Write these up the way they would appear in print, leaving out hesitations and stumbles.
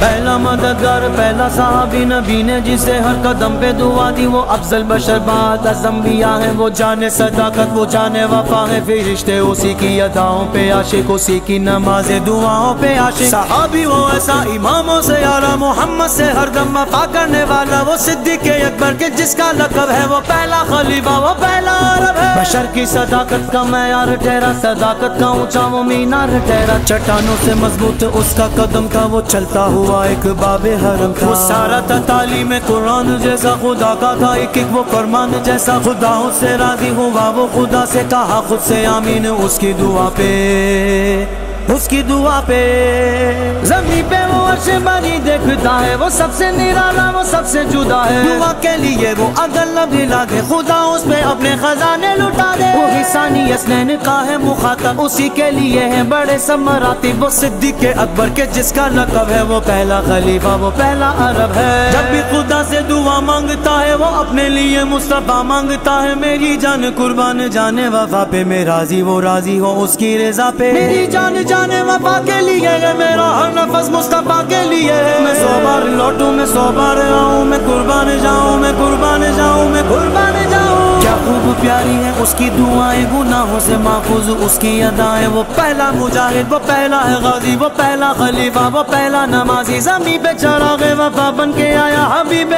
پہلا مددگار پہلا صحابی نبی نے جسے ہر قدم پہ دعا دی، وہ افضل بشر بعد از انبیاء ہے، وہ جانے صداقت وہ جانے وفا ہے، فرشتے اسی کی اداؤں پہ عاشق، اسی کی نماز دعاؤں پہ عاشق، صحابی وہ ایسا اماموں سے اعلیٰ، محمد سے ہر دم وفا کرنے والا، وہ صدیق اکبر کے جس کا لقب ہے، وہ پہلا خلیفہ وہ پہلا عرب ہے، بشر کی صداقت کا معیار ٹھہرا، صداقت کا اونچا وہ مینار ٹھہرا، چٹانوں سے مضبوط اس کا قدم تھا، وہ چلتا ہوا ایک باب حرم تھا، وہ سارا تھا تعلیم قرآن جیسا خدا کا تھا، ایک ایک وہ فرمان جیسا، خدا اس سے راضی ہوا، وہ خدا سے کہا خود سے آمین، اس کی دعا پہ اس کی دعا پہ زمین پہ وہ عرش باری دیکھتا ہے، وہ سب سے نرالا وہ سب سے جدا ہے، دعا کے لیے وہ اگر لب ہلا دے، خدا اس پہ اپنے خزانے لٹا دے، وہی ثانی اسنین کا ہے مخاطب، اسی کے لیے ہے بڑے سب مراتب، وہ صدیق اکبر کے جس کا لقب ہے، وہ پہلا خلیفہ وہ پہلا عرب ہے، جب بھی خدا سے دعا مانگتا ہے، وہ اپنے لیے مصطفیٰ مانگتا ہے، میری جان قربان جانے وفا پہ میں راضی، وہ راضی ہو اس کی رضا پہ، میری جان جانے وفا کے لیے ہے، میرا ہر نفس مصطفیٰ کے لیے ہے، میں 100 بار لوٹوں میں 100 بار آؤں، میں قربان جاؤں میں قربان جاؤں میں قربان جاؤں، کیا خوب پیاری ہے اس کی دعائیں، گناہوں سے محفوظ اس کی ادائیں، وہ پہلا مجاہد وہ پہلا ہے غازی، وہ پہلا خلیفہ وہ پہلا نمازی، زمین پہ چراغ وفا بن کے آیا، حبیب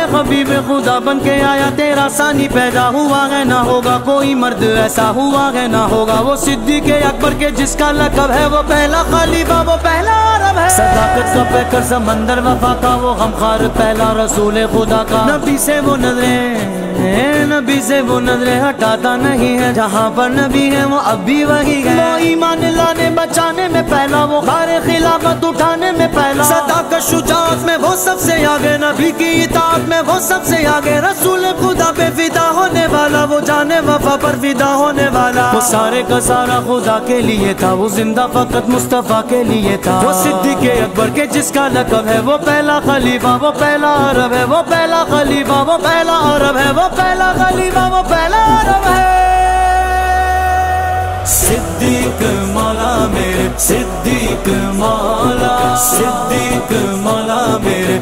خدا بن کے آیا، تیرا ثانی پیدا ہوا ہے، نہ ہوگا کوئی مرد ایسا ہوا ہے، نہ ہوگا وہ صدیق اکبر کے جس کا لقب ہے، وہ پہلا خلیفہ وہ پہلا عرب ہے، صداقت کا پیکر سمندر وفا کا، وہ غمخوار پہلا رسول خدا کا، نبی سے وہ نظریں ہٹاتا نہیں ہے، جہاں پر نبی ہے وہ اب بھی وہی ہے، وہ ایمان لانے بچانے میں پہلا، وہ خار خلافت اٹھانے میں پہلا، صداقت شجاعت میں وہ سب سے آگے، نبی کی اطاعت میں وہ سب سے آگے، رسول خدا پہ فدا ہونے والا، وہ جانے وفا پر فدا ہونے والا، وہ سارے کا سارا خدا کے لیے تھا، وہ زندہ فقط مصطفیٰ کے لیے تھا، وہ صدیق اکبر کے جس کا لقب ہے، وہ پہلا خلیفہ وہ پہلا عرب ہے، وہ پہلا خلیفہ وہ پہلا عرب ہے، وہ پہلا خلیفہ وہ پہلا عرب ہے، صدیق مولا میرے صدیق مولا، صدیق مولا میرے